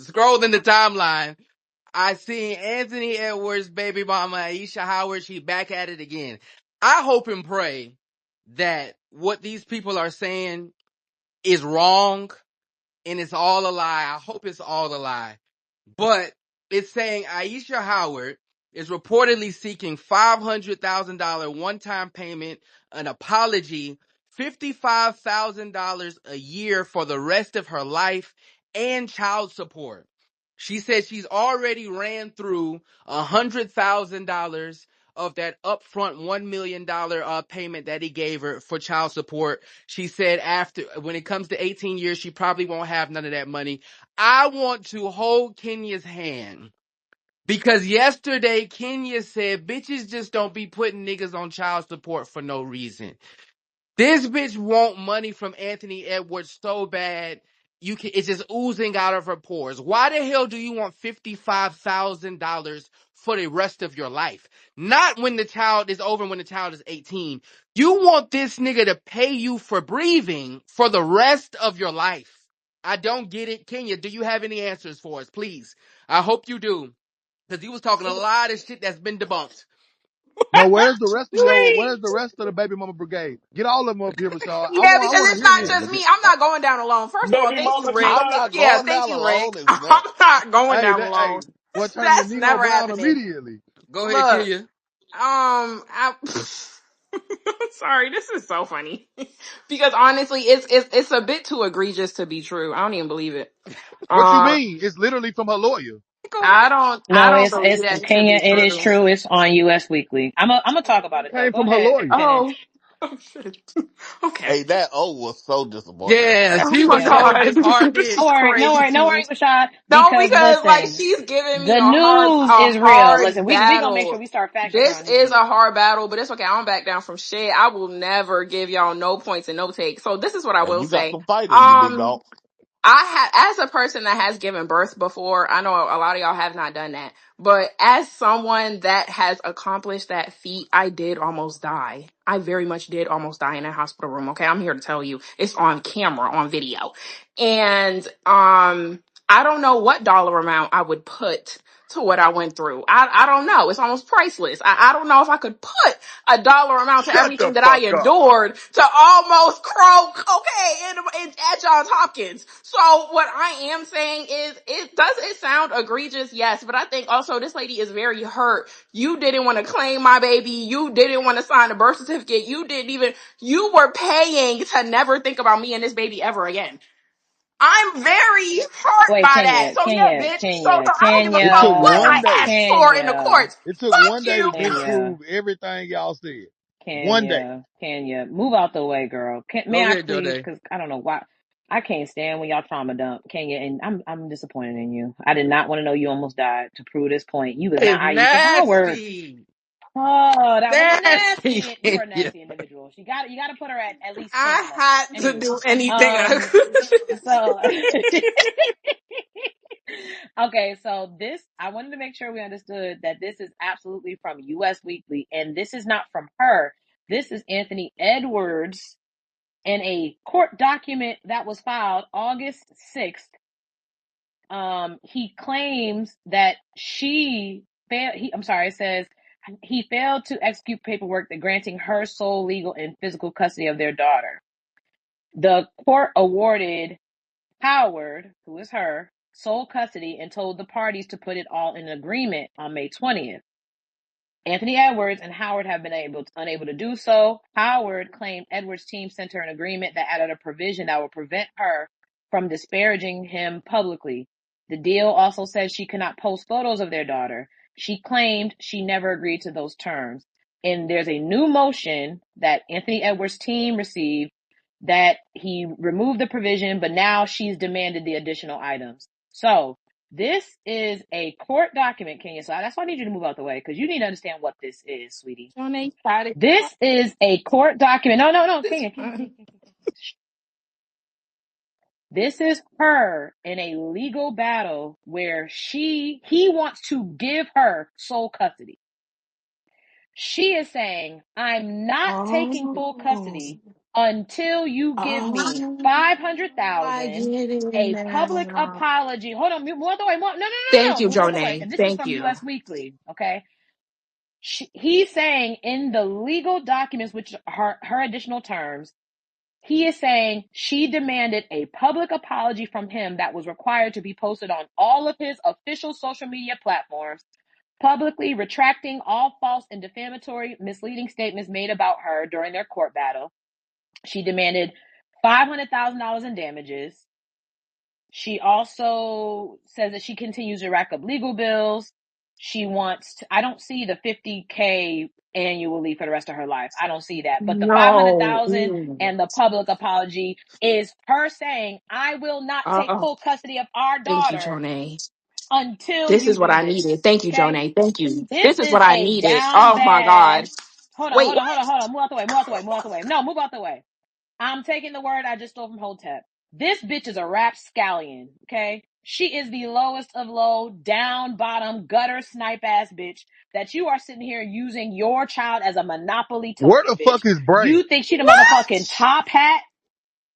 scrolled in the timeline. I seen Anthony Edwards' baby mama, Ayesha Howard. She back at it again. I hope and pray that what these people are saying is wrong and it's all a lie. I hope it's all a lie. But it's saying Ayesha Howard is reportedly seeking $500,000 one-time payment, an apology, $55,000 a year for the rest of her life, and child support. She said she's already ran through $100,000 of that upfront $1 million payment that he gave her for child support. She said when it comes to 18 years, she probably won't have none of that money. I want to hold Kenya's hand because yesterday Kenya said bitches just don't be putting niggas on child support for no reason. This bitch want money from Anthony Edwards so bad, it's just oozing out of her pores. Why the hell do you want $55,000 for the rest of your life? Not when the child is over, when the child is 18. You want this nigga to pay you for breathing for the rest of your life. I don't get it. Kenya, do you have any answers for us, please? I hope you do. Because he was talking a lot of shit that's been debunked. No, where's the rest Wait. of the baby mama brigade? Get all of them up here, Rashad. Yeah, I because want to it's hear not this. just me. I'm not going down alone. First of all, Baby thank you, mama Rick. I'm tonight. not Yeah, going thank down you, Rick. alone is I'm nuts. not going Hey, down alone. what turn your That's Nino never brown happening. immediately? Go ahead, Look, Kenya. I, sorry, this is so funny because honestly, it's a bit too egregious to be true. I don't even believe it. What you Um, mean? It's literally from her lawyer. I No, don't it's believe that to Kenya. be It is true. true. It's on U.S. Weekly. I'm gonna talk about It it though. came Go from her ahead, lawyer. finish. Oh, oh shit. Okay. Hey, that O was so disappointing. Yeah, Oh she my was Yeah. so god, this disheartened. is No crazy. worry, Rashad. No, Because because like listen, she's giving me the news a is real. Listen, hard we gonna make sure battle. we start fact checking This around this is bitch. a hard battle, but it's okay. I don't back down from shit. I will never give y'all no points and no takes. So this is what I Hey, will you got say. some fight in you, big Um, dog. as a person that has given birth before, I know a lot of y'all have not done that, but as someone that has accomplished that feat, I did almost die. I very much did almost die in a hospital room. Okay. I'm here to tell you it's on camera, on video. And, I don't know what dollar amount I would put to what I went through. I don't know. It's almost priceless. I don't know if I could put a dollar amount to Shut the everything that I fuck up. endured to almost croak, okay, at Johns Hopkins. So what I am saying is, it sound egregious? Yes, but I think also this lady is very hurt. You didn't want to claim my baby. You didn't want to sign a birth certificate. You were paying to never think about me and this baby ever again. I'm very hurt Wait, by that. Kenya, So yeah, Kenya, bitch. So Kenya, I don't give a It took fuck what one Kenya, I day. asked for in the Kenya, courts. It took Fuck one day to you. Kenya. disprove everything y'all said. One day. Kenya, move out the way, girl. May Go I ahead, please? Jode. Because I don't know why. I can't stand when y'all trauma dump Kenya, and I'm disappointed in you. I did not want to know you almost died to prove this point. You was not It's Aisha Howard. nasty. Oh, that was Nasty, nasty. You are a Kenya. nasty individual. You got to put her at least Kenya I level. had to Anywho, do anything I um, could. so okay, so this I wanted to make sure we understood that this is absolutely from U.S. Weekly, and this is not from her. This is Anthony Edwards in a court document that was filed August 6th. He claims that she failed. It says he failed to execute paperwork that granting her sole legal and physical custody of their daughter. The court awarded Howard, who is her, sole custody and told the parties to put it all in agreement on May 20th. Anthony Edwards and Howard have been unable to do so. Howard claimed Edwards' team sent her an agreement that added a provision that would prevent her from disparaging him publicly. The deal also said she cannot post photos of their daughter. She claimed she never agreed to those terms. And there's a new motion that Anthony Edwards' team received that he removed the provision, but now she's demanded the additional items. So this is a court document, Kenya. So that's why I need you to move out the way because you need to understand what this is, sweetie. This is a court document. No, Kenya. This is her in a legal battle where he wants to give her sole custody. She is saying, I'm not taking full Oh. custody until you give me Oh, I 500,000, get it a public now. apology. Hold on, move out the way. Thank you, Move out the way. Jonay. And this is Thank from you. US Weekly, okay? He's saying in the legal documents, which are her additional terms, he is saying she demanded a public apology from him that was required to be posted on all of his official social media platforms, publicly retracting all false and defamatory, misleading statements made about her during their court battle. She demanded $500,000 in damages. She also says that she continues to rack up legal bills. She wants to, I don't see the 50K annually for the rest of her life. I don't see that. But the No. 500,000 and the public apology is her saying, I will not take Uh, full custody of our Thank you, daughter Jonay. until This you is what do I this. needed. Thank you, Okay? Jonay. Thank you. This This is is what I a needed. down Oh my bad. God. Wait, what? Hold on. Move out the way. No, move out the way. I'm taking the word I just stole from Hotep. This bitch is a rapscallion, okay? She is the lowest of low, down bottom, gutter snipe ass bitch that you are sitting here using your child as a monopoly Where token, the bitch. fuck is Bray? You think she the motherfucking What? top hat?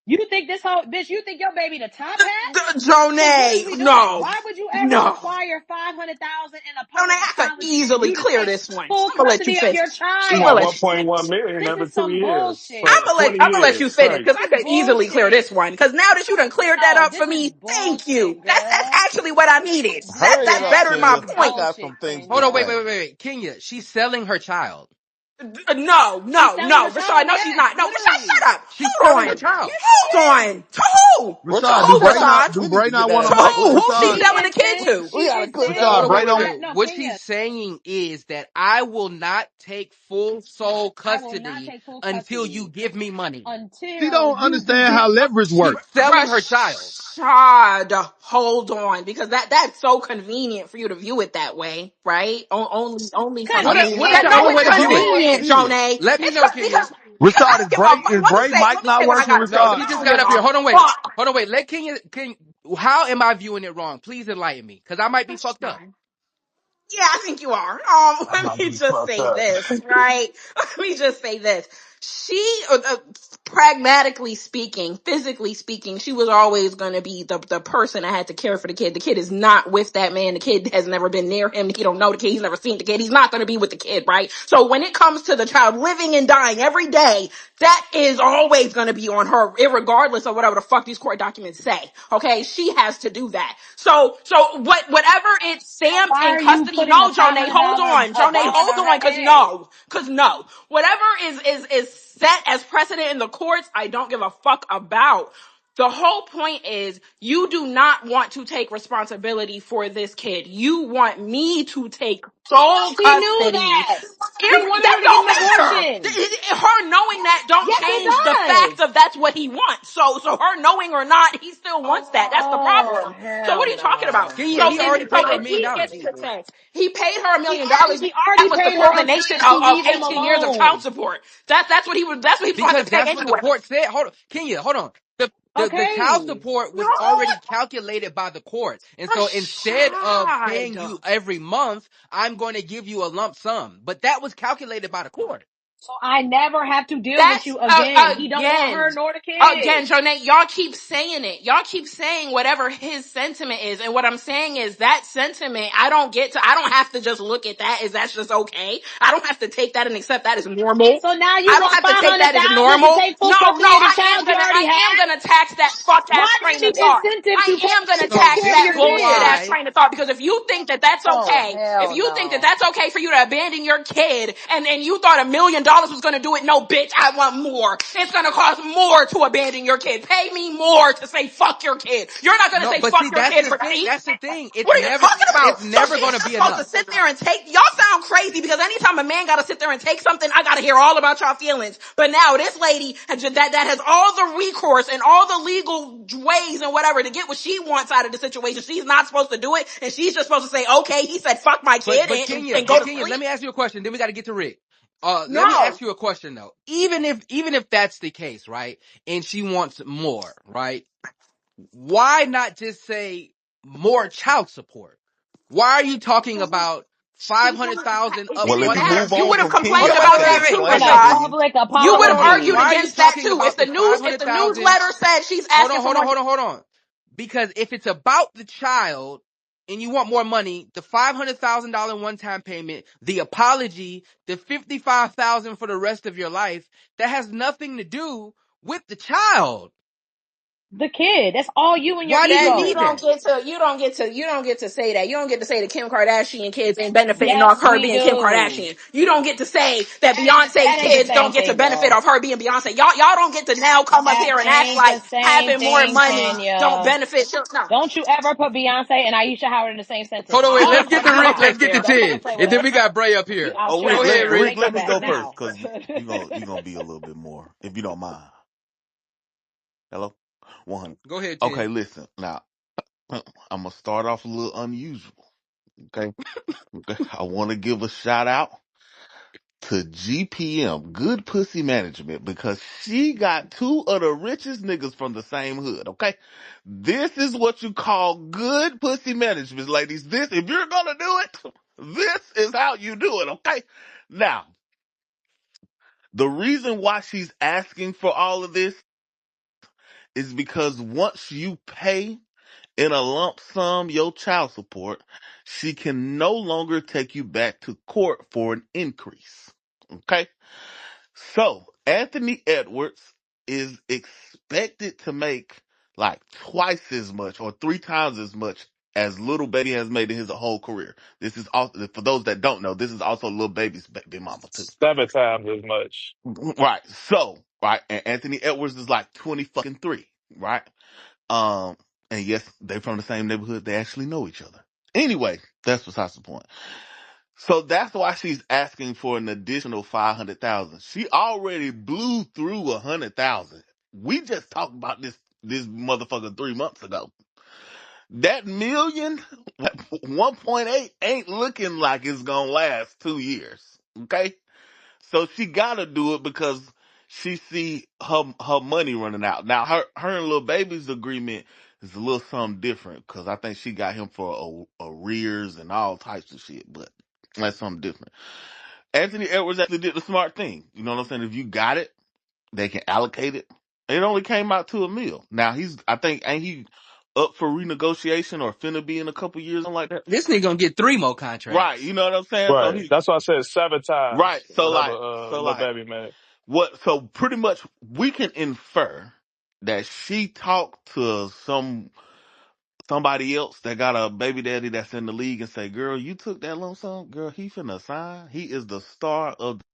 You think this whole bitch, you think your baby the top hat? Cause what is Jonay, we doing? no. Why would you ever No. require 500,000 in a Jonay, public I could apology for easily you to clear take this one. full I'm gonna let you custody of finish. your She I'm gonna want let child? you 1.1 million This every is 2 some years bullshit. for 20 I'm gonna let you years. finish because Crazy. I This is could easily clear bullshit. this one. Because now that you done cleared that No, up for this is me, thank you. bullshit, That's girl. actually what I needed. Hurry it That's up, better my This Kenya. is I point. got bullshit, some things Hold to on, Kenya. say. wait. Kenya, she's selling her child. No, She's no, selling no, her Rashad, child, no, she's yes, not. No, Rashad, literally. shut up. She's Hold selling her on. child. Yes, she Hold is. on. To who? To Rashad, Rashad, do who, we Bray gotta not Rashad? do we need Bray to get not that want To to out the mic? who? way. Who's she Rashad, She selling is the kid saying, to? We she gotta is clear that saying Rashad, up. Bray Hold on, don't. that, no, What she's Kenya, saying is that I will not take full sole I will not custody take full until you custody give me money. She until don't you understand how get leverage She's work. selling her child. Rashad, hold on, because that's so convenient for you to view it that way, right? Only from I mean, What how is that. the can No, only we way it's to view it? avoid convenient, Kenya? Jonay. Let me It's know, because Kenya. I Rashad, don't is give a Bray fuck. is Let me Bray say mic not what I working? gotta say No, because Rashad, he I just don't give got up here. a fuck. Hold on, wait. Let Kenya. How am I viewing it wrong? Please enlighten me, because I might be fucked up. Yeah, I think you are. I Let might me be just fucked say up. this, right? Let me just say this. She, pragmatically speaking, physically speaking, she was always going to be the person that had to care for the kid. The kid is not with that man. The kid has never been near him. He don't know the kid. He's never seen the kid. He's not going to be with the kid, right? So when it comes to the child living and dying every day, that is always going to be on her, irregardless of whatever the fuck these court documents say. Okay, she has to do that. So whatever it's so stamped why in are you custody. putting No, a Jonay, hold $500 on. a Jonay, bond hold on on, her head? cause no, whatever is set as precedent in the courts, I don't give a fuck about. The whole point is you do not want to take responsibility for this kid. You want me to take sole She knew custody. that. She wanted her That to get don't an matter. abortion. Her knowing that don't Yes, it change the fact does. of that's what he wants. So her knowing or not, he still wants that. That's the Oh, problem. So what hell are you talking about? no. Kenya, So he and already so paid her $1 if million. he gets dollars. to say he paid her $1 million, He that already was the paid her $1 culmination million to of leave him 18 years of child alone. support. That's what he was. That's what he was going to have Because to pay that's what the anyway. court said. Hold on, Kenya, hold on. The child Okay. support No, was already calculated by the court. And so instead of paying Rashad. you every month, I'm going to give you a lump sum. But that was calculated by the court. So I never have to deal with That's you again. He don't want again, her nor the again, kid. Jonay, y'all keep saying it. Y'all keep saying whatever his sentiment is. And what I'm saying is that sentiment, I don't have to just look at that as that's just okay. I don't have to take that and accept that as normal. So now you I don't want have to take that as 500,000 to normal. take full No, custody of the child you already I am have? gonna tax that fuck Why ass do you train of need thought. incentive to I am gonna So take tax care of this that your is bullshit kid? ass why, train of thought because if you think that that's Oh, okay, if hell you think that no. that's okay for you to abandon your kid and you thought $1 million was gonna do it, no bitch, I want more. It's gonna cost more to abandon your kid. Pay me more to say fuck your kid. You're not gonna no, say but fuck see, your that's kid the for thing. cheap. That's the thing. What are you talking It's about? So never she's going to just be supposed to enough. sit there and take, y'all sound crazy because anytime a man gotta sit there and take something, I gotta hear all about y'all feelings. But now this lady that has all the recourse and all the legal ways and whatever to get what she wants out of the situation, she's not supposed to do it and she's just supposed to say, okay, he said fuck my kid and go But to Kenya, let sleep. me ask you a question. Then we got to get to Rick. Let me No. ask you a question though. Even if that's the case, right? And she wants more, right? Why not just say more child support? Why are you talking about 500,000 up It Well, if didn't he front. matter. move You on would have from Hold complained on, Kenya, wait, I about wait, got that wait, you wait, too, wait, right And wait. a there with Rashad. you. public You would have Hold on. apology. argued Why are you against that talking too. about the If the 500,000? newsletter said she's Hold asking on, for hold on, more, hold on, hold on. Because if it's about the child and you want more money, the $500,000 one-time payment, the apology, the 55,000 for the rest of your life, that has nothing to do with the child. The kid. That's all you and your Why do you that you need ego. don't that? get to say that. You don't get to say that Kim Kardashian kids ain't benefiting Yes, off her we being Kim do. Kardashian. You don't get to say that Beyonce That ain't the kids don't same get to thing, benefit though. off her being Beyonce. Y'all don't get to now come up That here and act ain't like the same having more thing, money don't Tanya. benefit. No. Don't you ever put Beyonce and Ayesha Howard in the same sentence. Hold on, wait, All the let's get credit to you Rick, want let's right get to there. Don't fucking 10. play with And then us. we got Bray up You here. out Oh, your Go Rick, ahead, league. Rick. Rick, Take let that me back go first now. because you gonna be a little bit more, if you don't mind. Hello, 100. Go ahead, 10. Okay, listen. Now I'm gonna start off a little unusual. Okay, okay. I want to give a shout out to GPM, Good Pussy Management, because she got two of the richest niggas from the same hood. Okay, this is what you call good pussy management, ladies. This, if you're gonna do it, this is how you do it. Okay, now the reason why she's asking for all of this is because once you pay in a lump sum your child support, she can no longer take you back to court for an increase. Okay? So, Anthony Edwards is expected to make like twice as much or three times as much as Little Baby has made in his whole career. This is also, for those that don't know, this is also Little Baby's baby mama too. 7 times as much. Right. So, right. And Anthony Edwards is like 20 fucking three. Right. Um, and yes, they're from the same neighborhood. They actually know each other. Anyway, that's besides the point. So that's why she's asking for an additional 500,000. She already blew through 100,000. We just talked about this motherfucker 3 months ago. That million, 1.8 ain't looking like it's gonna last 2 years. Okay? So she gotta do it because she see her money running out. Now her and Lil Baby's agreement is a little something different because I think she got him for arrears and all types of shit, but that's something different. Anthony Edwards actually did the smart thing. You know what I'm saying? If you got it, they can allocate it. It only came out to $1 million. Now I think, ain't he up for renegotiation or finna be in a couple years, something like that? This nigga gonna get 3 more Right. contracts. You know what I'm saying? So Right. That's why I said 7 times. right. So Whatever like, so little like, baby man. so pretty much we can infer that she talked to somebody else that got a baby daddy that's in the league and say, girl, you took that lump sum? Girl, he finna sign. He is the star of the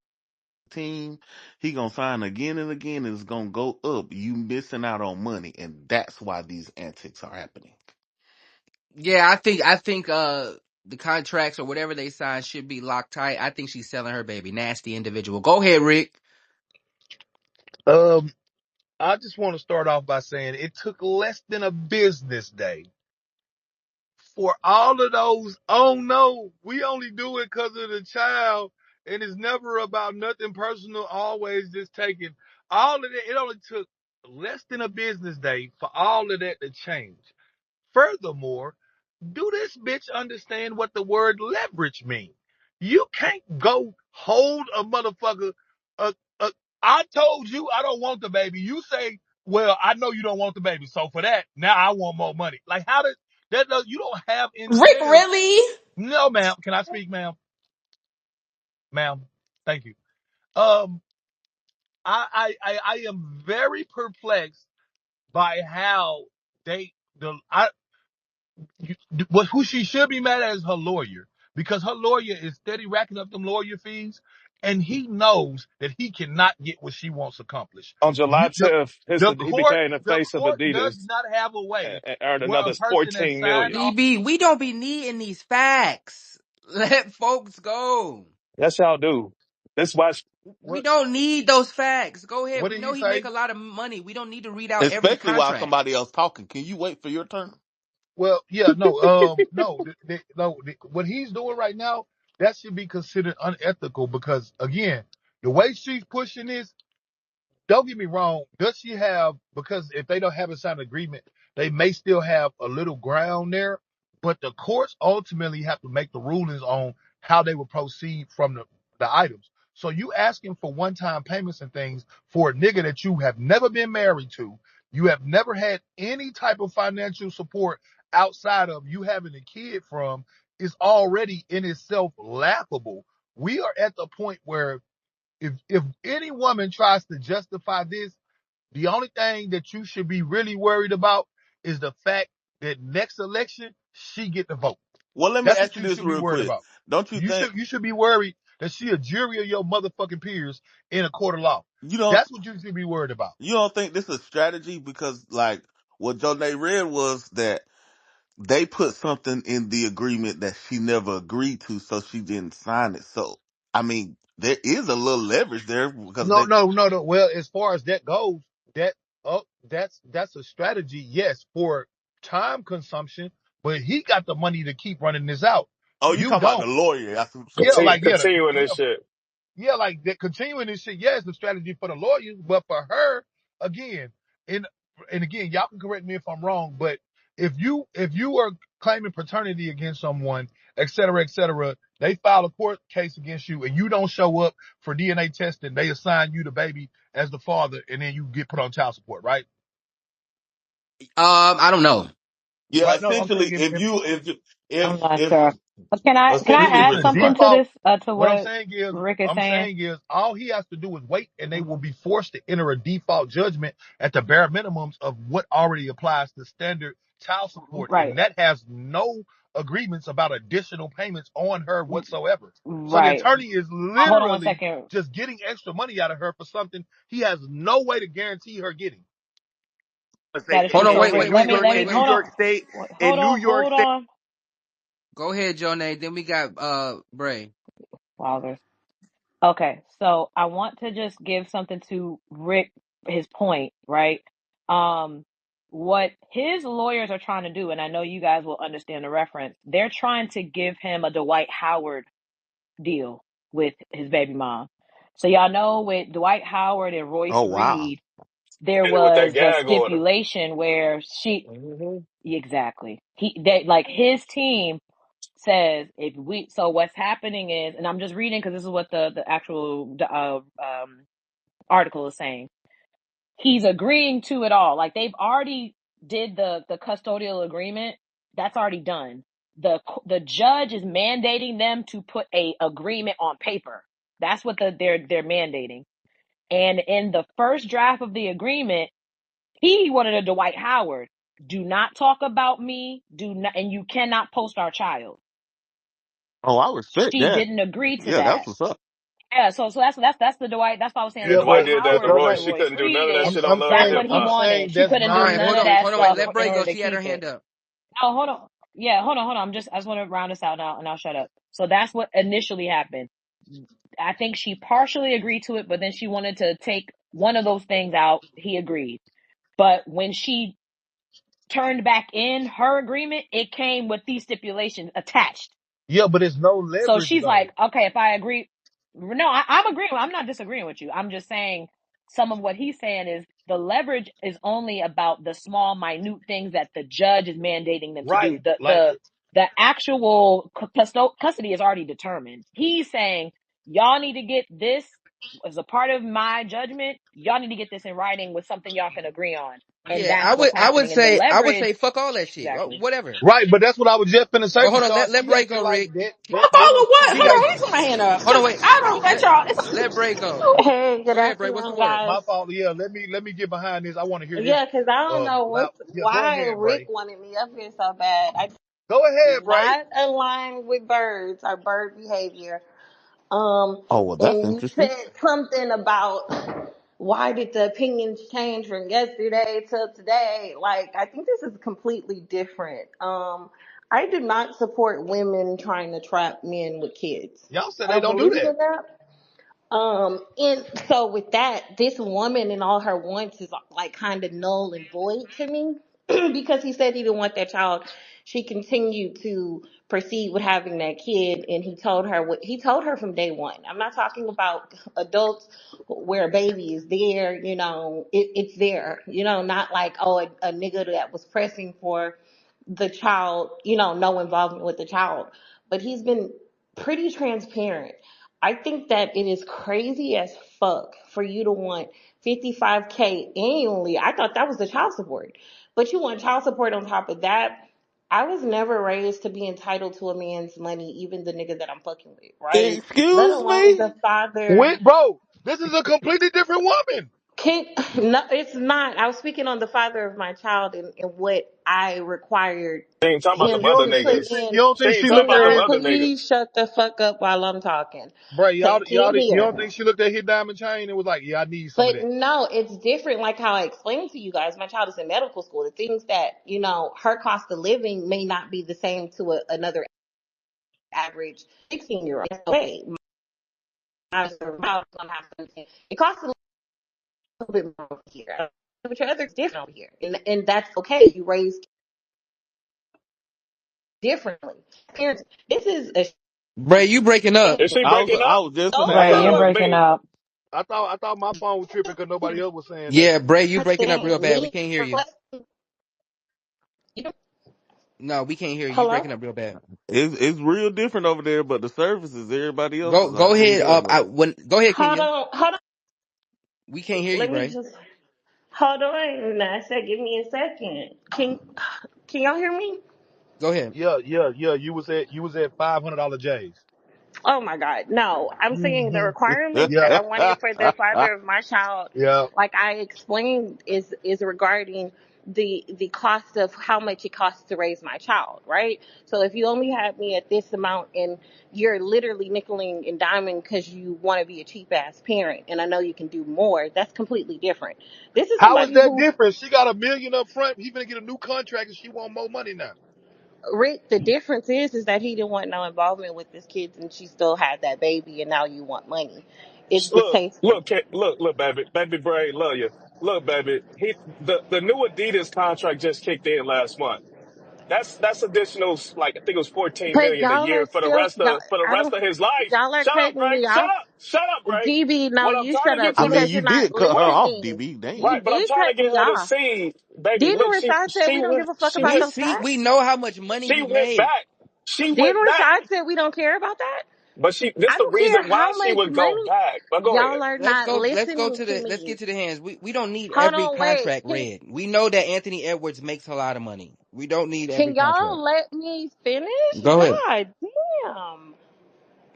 team. He gonna sign again and again and it's gonna go up. You missing out on money. And that's why these antics are happening. Yeah, I think the contracts or whatever they sign should be locked tight. I think she's selling her baby. Nasty individual. Go ahead, Rick. Um, I just want to start off by saying it took less than a business day for all of those, oh no, we only do it because of the child, and it's never about nothing personal, always just taking all of that. It only took less than a business day for all of that to change. Furthermore, do this bitch understand what the word leverage means? You can't go hold a motherfucker. Uh, uh, I told you I don't want the baby. You say, well, I know you don't want the baby. So for that, now I want more money. Like, how does that? You don't have Rick, incentive. really? No, ma'am. Can I speak, ma'am? Ma'am, thank you. Um, I am very perplexed by how they the I who she should be mad at is her lawyer, because her lawyer is steady racking up them lawyer fees, and he knows that he cannot get what she wants accomplished. On July You, 10th, he became the the face of court does Adidas not have a way and earned where a another person has 14 signed million. off. DB, we don't be needing these facts. Let folks go. That's y'all do. That's why We What don't need those facts. Go ahead. what We did know he he make say? a lot of money. We don't need to read out every Especially while contract. somebody else talking. Can you wait for your turn? Well, yeah, no, no, what he's doing right now, that should be considered unethical, because again, the way she's pushing this, don't get me wrong, does she have, because if they don't have a signed agreement, they may still have a little ground there, but the courts ultimately have to make the rulings on how they would proceed from the items. So you asking for one-time payments and things for a nigga that you have never been married to, you have never had any type of financial support outside of you having a kid from, is already in itself laughable. We are at the point where if any woman tries to justify this, the only thing that you should be really worried about is the fact that next election she get the vote. Well, let me That's ask what you you this should be real worried quick. about. Don't you think You should be worried that she a jury of your motherfucking peers in a court of law. you don't That's what you should be worried about. you don't think this is a strategy? Because like what Joe Day read was that they put something in the agreement that she never agreed to, so she didn't sign it. So I mean, there is a little leverage there because No, they. no, no, no. Well, as far as that goes, that that's a strategy, yes, for time consumption. But he got the money to keep running this out. Oh, you You talking about don't. the lawyer? That's what you Yeah, saying. like Continuing yeah, this shit. yeah, like that continuing this shit, yeah, it's a strategy for the lawyers, but for her, again, and again, y'all can correct me if I'm wrong, but if you are claiming paternity against someone, et cetera, they file a court case against you and you don't show up for DNA testing, they assign you the baby as the father, and then you get put on child support, right? I don't know. Yeah, Right? No, I'm essentially, saying if if you if you I'm not if sure. But can I if essentially it's add a something right. to default, this to what what Rick is I'm saying? saying is all he has to do is wait and they will Mhm. be forced to enter a default judgment at the bare minimums of what already applies to standard child support. Right. And that has no agreements about additional payments on her whatsoever. So the Right. attorney is Hold on one literally second. just getting extra money out of her for something he has no way to guarantee her getting. Let's say That is Hold true. on, So wait, Rick, wait, in New wait, York, wait, let wait, me in New wait. hold on. York State, Hold on, hold on. Go ahead, Jonah. Then we got Bray. Wowzers. Okay, so I want to just give something to Rick, his point, right? Um, what his lawyers are trying to do, and I know you guys will understand the reference, they're trying to give him a Dwight Howard deal with his baby mom. So y'all know with Dwight Howard and Royce oh wow. Reed, there And with that was the gag order. stipulation where she Hmm. exactly they like his team says if we so what's happening is, and I'm just reading because this is what the actual article is saying. He's agreeing to it all. Like they've already did the custodial agreement. That's already done. The judge is mandating them to put a agreement on paper. That's what they're mandating. And in the first draft of the agreement, he wanted a Dwight Howard. Do not talk about me. Do not, and you cannot post our child. Oh, I respect She that. didn't agree to Yeah, that. that's what's up. Yeah, so that's the Dwight. That's why I was saying Yeah, the Yeah, Dwight Dwight but did that but to Howard but Roy. with like She Royce couldn't do none Reed of that is shit on Love and that's Hip what he Hop. wanted. I'm She saying that's couldn't All do right, not none hold of on, that hold on, wait. stuff Let in Bray go. order to She had keep her it. hand up. No, hold on. Yeah, hold on, hold on. I just want to round this out now, and I'll shut up. So that's what initially happened. I think she partially agreed to it, but then she wanted to take one of those things out. He agreed, but when she turned back in her agreement, it came with these stipulations attached. yeah, but it's no So leverage she's though. like, okay, if I agree, no, I'm agreeing. I'm not disagreeing with you. I'm just saying some of what he's saying is the leverage is only about the small, minute things that the judge is mandating them to Right. do. The Like the the actual custody is already determined. He's saying y'all need to get this as a part of my judgment. Y'all need to get this in writing with something y'all can agree on, and Yeah, that's what's I would happening. And the say leverage, fuck all that shit. exactly. Whatever. right, but that's what I was just finna say But hold on, because let she Bray acting go, like Rick. that Hold was on, what? she Hold got on, he's my hand up Hold on, because wait. I don't let Let y'all. let Bray go. Hey, good Go ahead, Bray. What's the afternoon, word? guys. my fault. Yeah, let me get behind this. I want to hear this. Yeah, 'cause I don't know Loud. Yeah, go why ahead, Rick Bray. wanted me up here so bad. I Go do ahead, Bray. not align with birds or bird behavior. Oh well, that's And you interesting. said something about why did the opinions change from yesterday till today? Like, I think this is completely different. I do not support women trying to trap men with kids. Y'all said I they don't don't do believe that. in that. And so with that, this woman and all her wants is like kind of null and void to me because he said he didn't want that child. She continued to proceed with having that kid, and he told her what he told her from day one. I'm not talking about adults where a baby is there, it's there, not like, oh, a nigga that was pressing for the child, no involvement with the child. But he's been pretty transparent. I think that it is crazy as fuck for you to want 55K annually. I thought that was the child support. But you want child support on top of that. I was never raised to be entitled to a man's money, even the nigga that I'm fucking with, right? Let Excuse alone me? the father. Wait, bro, this is a completely different woman. Can no, it's not. I was speaking on the father of my child and what I required She ain't talking about him them You other don't to think put niggas. in. you don't She think ain't she talking looked about at them his Damn, other niggas. please shut the fuck up while I'm talking. bro? Okay, can you You hear? don't think she looked at his diamond chain and was like, yeah, I need some of But that. no, it's different. Like how I explained to you guys, my child is in medical school. The things that her cost of living may not be the same to another average 16-year-old. Okay, my child is gonna have something. It costs a little bit more over here, but your other's different over here, and that's okay. You raise differently. Parents, this is a Bray, you breaking up. Is shame. she breaking I up? was just gonna Those I Bray, thought ask it you're who was her. breaking me. up. I thought my phone was tripping because nobody else was saying Yeah, nothing. Bray, you are breaking up real saying bad. We me can't hear you. reflecting. No, we can't hear you. You Hello. breaking up real bad. It's real different over there, but the services, everybody else's Go ain't ahead. cutting up. Go ahead, Hold Kenya. on. Hold on. We can't hear you, Let me Bray. just hold on. I said, give me a second. Can y'all hear me? Go ahead. Yeah. You was at $500 J's. Oh my God. No, I'm saying the Mm-hmm. requirements that Yeah. I wanted for the father of my child, Yeah. like I explained, is regarding the cost of how much it costs to raise my child, right? So if you only have me at this amount and you're literally nickeling and diming because you want to be a cheap ass parent, and I know you can do more, that's completely different. This is How is somebody that who different? She got $1 million up front. He gonna get a new contract and she want more money now. Rick, the difference is that he didn't want no involvement with his kids, and she still had that baby, and now you want money. It's the Look, same. look, baby Bray, love you. Look, baby, the new Adidas contract just kicked in last month. That's additional, like I think it was 14 But million a y'all are year still y'all. for the I rest don't. of his life. Y'all are Shut up, cutting Bray. me off. Shut up, Bray. DB, no, What I'm you trying shut to get up I to mean, because the you you're not did cut her right, off, listening. DB. You Damn. right, but I'm did trying to cut get me her to off. see, baby. Didn't Look, Rashad said we don't give a fuck about We those see, we facts? know how much money she you went make. back. She Didn't went back, Rashad said we don't care about that? but this I the don't care reason why how she much would go money. back. But go ahead. Y'all are not listening to Let's me. get to the hands. We don't need Hold every on, wait. contract read. We know that Anthony Edwards makes a lot of money. We don't need every Can contract. y'all let me finish? Go ahead. God damn.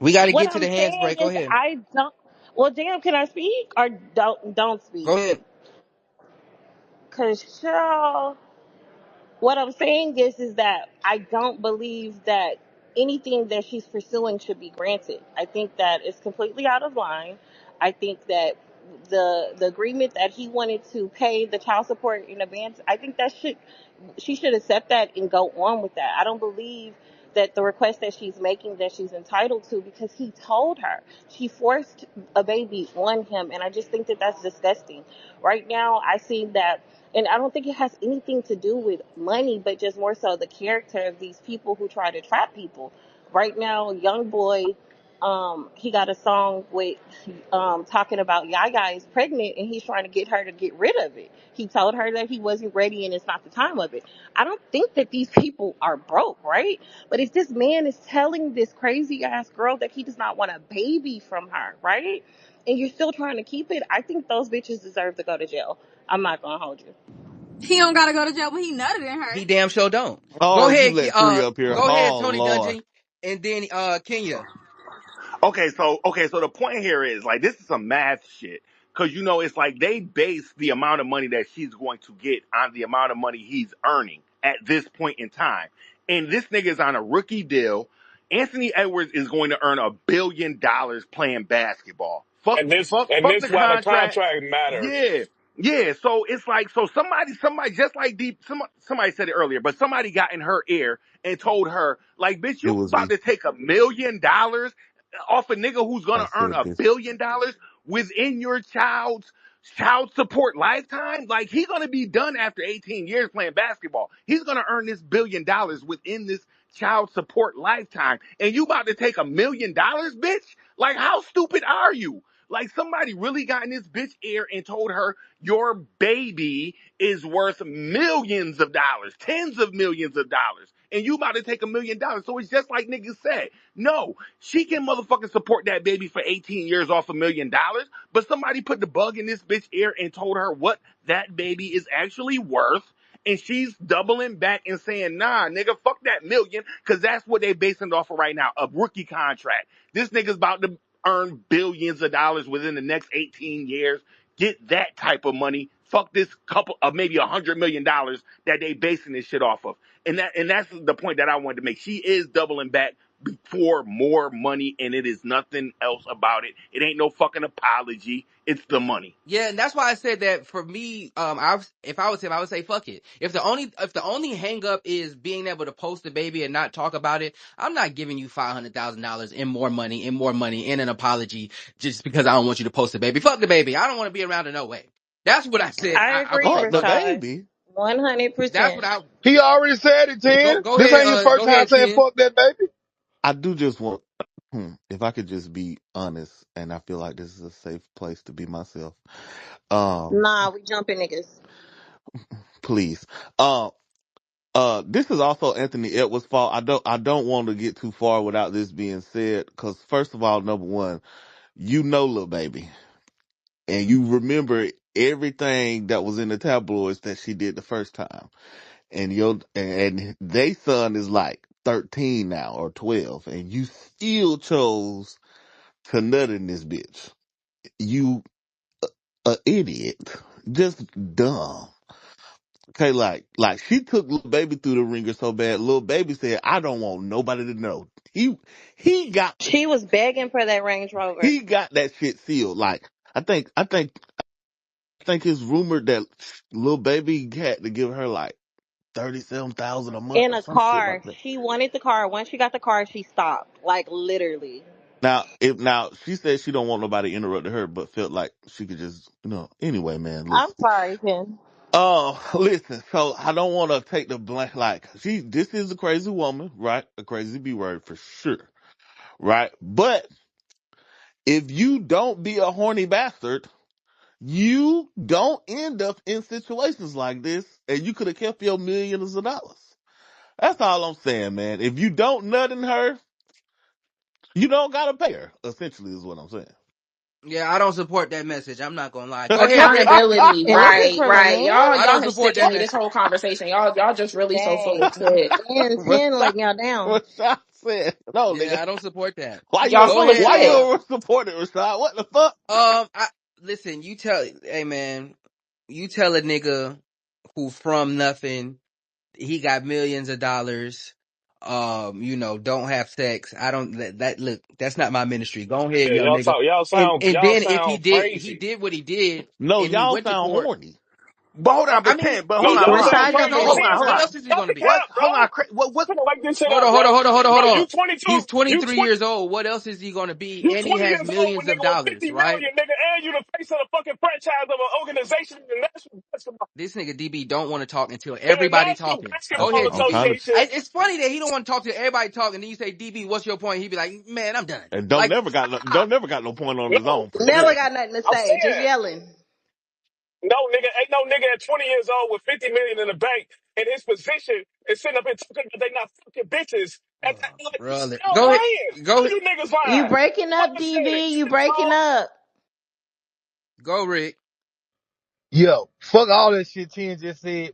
We got to What get to the I'm hands saying break. Go is ahead. I don't. Well, damn, can I speak or don't Go speak? ahead. Cause y'all, what I'm saying is that I don't believe that anything that she's pursuing should be granted. I think that it's completely out of line. I think that the agreement that he wanted to pay the child support in advance, I think that she should accept that and go on with that. I don't believe that the request that she's making that she's entitled to because he told her. She forced a baby on him, and I just think that that's disgusting. Right now, I see that, and I don't think it has anything to do with money, but just more so the character of these people who try to trap people. Right now, young boy, he got a song with talking about Yaya is pregnant and he's trying to get her to get rid of it. He told her that he wasn't ready and it's not the time of it. I don't think that these people are broke, right? But if this man is telling this crazy ass girl that he does not want a baby from her, right? And you're still trying to keep it, I think those bitches deserve to go to jail. I'm not gonna hold you. He don't gotta go to jail, but he nutted in her. He damn sure don't. Oh, Go you ahead. let three up here. Go ahead, Oh, Tony Lord. Dungy, and then Kenya. Okay, so the point here is like this is some math shit. Cause it's like they base the amount of money that she's going to get on the amount of money he's earning at this point in time. And this nigga is on a rookie deal. Anthony Edwards is going to earn $1 billion playing basketball. Fuck, fuck, And fuck this the why the contract. contract matters. Yeah. Yeah, so it's like somebody just like somebody said it earlier, but somebody got in her ear and told her like, bitch, It you was about me. to take $1 million off a nigga who's I gonna earn said a this. $1 billion within your child's child support lifetime. Like he's gonna be done after 18 years playing basketball. He's gonna earn this $1 billion within this child support lifetime, and you about to take $1 million, bitch? Like how stupid are you? Like somebody really got in this bitch ear and told her your baby is worth millions of dollars, tens of millions of dollars. and you about to take $1 million. So it's just like niggas said. No, she can motherfucking support that baby for 18 years off $1 million, but somebody put the bug in this bitch ear and told her what that baby is actually worth. And she's doubling back and saying, nah, nigga, fuck that million, because that's what they basing it off of right now, a rookie contract. This nigga's about to earn billions of dollars within the next 18 years. Get that type of money. Fuck this couple of maybe $100 million that they basing this shit off of. And that's the point that I wanted to make. She is doubling back for more money, and it is nothing else about it. It ain't no fucking apology. It's the money. Yeah, and that's why I said that for me, if I was him, I would say fuck it. If the only hang up is being able to post the baby and not talk about it, I'm not giving you $500,000 and more money and an apology just because I don't want you to post the baby. Fuck the baby. I don't want to be around in no way. That's what I said. I I would agree, say Fuck the fuck it. Rashad. baby. That's 100%. what I He already said it, Ten. go This ain't his ahead. first Go time ahead, saying Ken. fuck that baby. I do just want, if I could just be honest, and I feel like this is a safe place to be myself. Um, Nah, we jumping niggas. please. Um, this is also Anthony Edwards' fault. I don't want to get too far without this being said, because first of all, number one, you know, little baby, and you remember everything that was in the tabloids that she did the first time, and they son is like 13 now or 12, and you still chose to nut in this bitch. You a idiot, just dumb. Okay, like she took little baby through the ringer so bad. Little baby said, "I don't want nobody to know." He got She was begging for that Range Rover. he got that shit sealed. Like I think it's rumored that little baby had to give her like 37,000 a month In or a some shit like car. that. She wanted the car. Once she got the car, she stopped. Like, literally. Now she said she don't want nobody interrupting her, but felt like she could just Anyway, man, I'm listen. sorry, Ken. Oh, listen. So I don't want to take the blank. Like this is a crazy woman, right? A crazy B word for sure, right? But if you don't be a horny bastard, you don't end up in situations like this, and you could have kept your millions of dollars. That's all I'm saying, man. If you don't nut in her, you don't gotta pay her. Essentially, is what I'm saying. Yeah, I don't support that message. I'm not gonna lie. Go ahead, Rick. Accountability, And this is right, from a right. man? I Y'all don't have support sickened that me this message. whole conversation. Y'all just really so full of Dang. shit. And 10 Rashad, letting y'all down. Rashad said, "No, nigga. Yeah, I don't support that. Y'all Go full of ahead. Why shit. you support it, Rashad? What the fuck?" I listen. Hey man, you tell a nigga who from nothing, he got millions of dollars. Don't have sex. I don't. Look, that's not my ministry. Go ahead, Yeah, young y'all nigga. talk. And Y'all then if he sound crazy. did what he did, No, and he y'all went to sound court. horny. But hold on, I but mean, 10, but No, hold on, y'all hold on. sound Rashad, your crazy. no, You voice hold Hold on. on, is hold What on. low. else is he Y'all gonna the be? What? cap, bro. Hold on. What? Finna wake this shit Hold up, on, bro. hold on, hold on, hold on, Bro, hold on. you 22. He's 23 You years old. What else is he gonna be? You And he 20 has years old, millions nigga, of with dollars, 50 right? million, nigga, and you the face of the fucking franchise of an organization in the National Basketball, This nigga DB don't want to talk until in the everybody National talking. Go Basketball ahead, I'm DB. trying to, Association. It's funny that he don't want to talk to everybody talking. Then you say, DB, what's your point? He be like, man, I'm done. and Like, don't never got no point on his No, own for Never sure. got nothing to I'm say. Just saying, yelling. no, nigga, ain't no nigga at 20 years old with 50 million in the bank in his position and sitting up here talking that they not fucking bitches. And oh, like, brother, y'all go ahead, lying. go All ahead, you niggas You lying. breaking up, Mother said it. DV. You Shit, breaking dog. up. go Rick. Yo, fuck all that shit 10 just said.